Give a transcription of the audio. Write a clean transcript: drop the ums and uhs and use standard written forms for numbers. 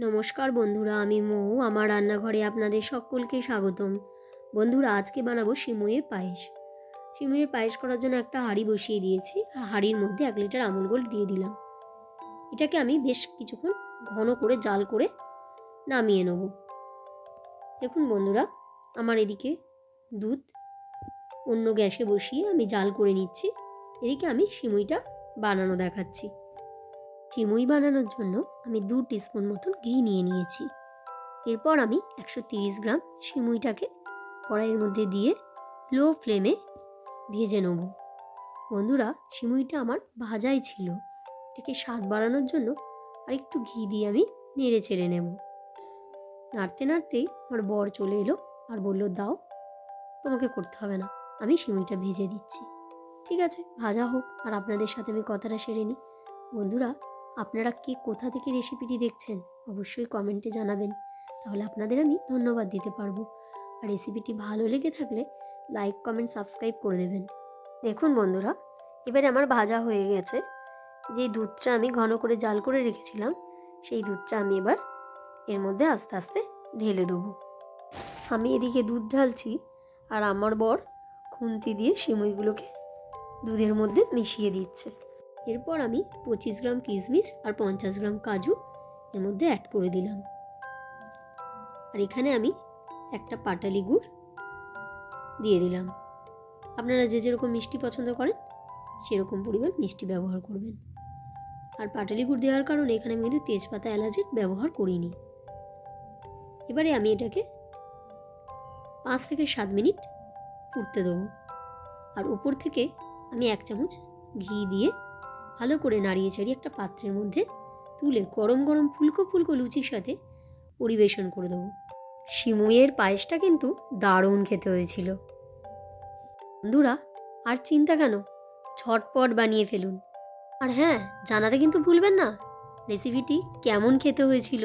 নমস্কার বন্ধুরা, আমি মৌ। আমার রান্নাঘরে আপনাদের সকলকে স্বাগতম। বন্ধুরা, আজকে বানাবো সিমইয়ের পায়েস। সিমইয়ের পায়েস করার জন্য একটা হাঁড়ি বসিয়ে দিয়েছি, আর হাঁড়ির মধ্যে 1 লিটার আমুল গোল্ড দিয়ে দিলাম। এটাকে আমি বেশ কিছুক্ষণ ঘন করে জাল করে নামিয়ে নেব। দেখুন বন্ধুরা, আমার এদিকে দুধ অন্য গ্যাসে বসিয়ে আমি জাল করে নিচ্ছি, এদিকে আমি সিমইটা বানানো দেখাচ্ছি। সিমই বানানোর জন্য আমি 2 টিস্পুন মতন ঘি নিয়ে নিয়েছি। এরপর আমি 130 গ্রাম সিমইটাকে কড়াইয়ের মধ্যে দিয়ে লো ফ্লেমে ভেজে নেব। বন্ধুরা, সিমইটা আমার ভাজাই ছিল, এটাকে স্বাদ বাড়ানোর জন্য আর একটু ঘি দিয়ে আমি নেড়ে চেড়ে নেব। নাড়তে নাড়তেই আমার বর চলে এলো আর বলল, দাও, তোমাকে করতে হবে না, আমি সিমইটা ভেজে দিচ্ছি। ঠিক আছে, ভাজা হোক, আর আপনাদের সাথে আমি কথাটা সেরে নিই। বন্ধুরা, আপনারা কে কোথা থেকে রেসিপিটি দেখছেন অবশ্যই কমেন্টে জানাবেন, তাহলে আপনাদের আমি ধন্যবাদ দিতে পারবো। আর রেসিপিটি ভালো লেগে থাকলে লাইক, কমেন্ট, সাবস্ক্রাইব করে দেবেন। দেখুন বন্ধুরা, এবারে আমার ভাজা হয়ে গেছে। যে দুধটা আমি ঘন করে জাল করে রেখেছিলাম, সেই দুধটা আমি এবার এর মধ্যে আস্তে আস্তে ঢেলে দেবো। আমি এদিকে দুধ ঢালছি, আর আমার বর খুন্তি দিয়ে সিমইগুলোকে দুধের মধ্যে মিশিয়ে দিচ্ছে। এরপর আমি 25 গ্রাম কিশমিশ আর 50 গ্রাম কাজু এর মধ্যে অ্যাড করে দিলাম। আর এখানে আমি একটা পাটালি গুড় দিয়ে দিলাম। আপনারা যে যেরকম মিষ্টি পছন্দ করেন সেরকম পরিমাণ মিষ্টি ব্যবহার করবেন। আর পাটালি গুড় দেওয়ার কারণে এখানে আমি কিন্তু তেজপাতা, এলাচের ব্যবহার করিনি। এবারে আমি এটাকে 5 থেকে 7 মিনিট ফুটতে দেবো। আর উপর থেকে আমি 1 চামচ ঘি দিয়ে ভালো করে নাড়িয়ে চাড়িয়ে একটা পাত্রের মধ্যে তুলে গরম গরম ফুলকো ফুলকো লুচির সাথে পরিবেশন করে দেবো। সিমইয়ের পায়েসটা কিন্তু দারুণ খেতে হয়েছিল। বন্ধুরা, আর চিন্তা কেন, ঝটপট বানিয়ে ফেলুন। আর হ্যাঁ, জানাতে কিন্তু ভুলবেন না রেসিপিটি কেমন খেতে হয়েছিল।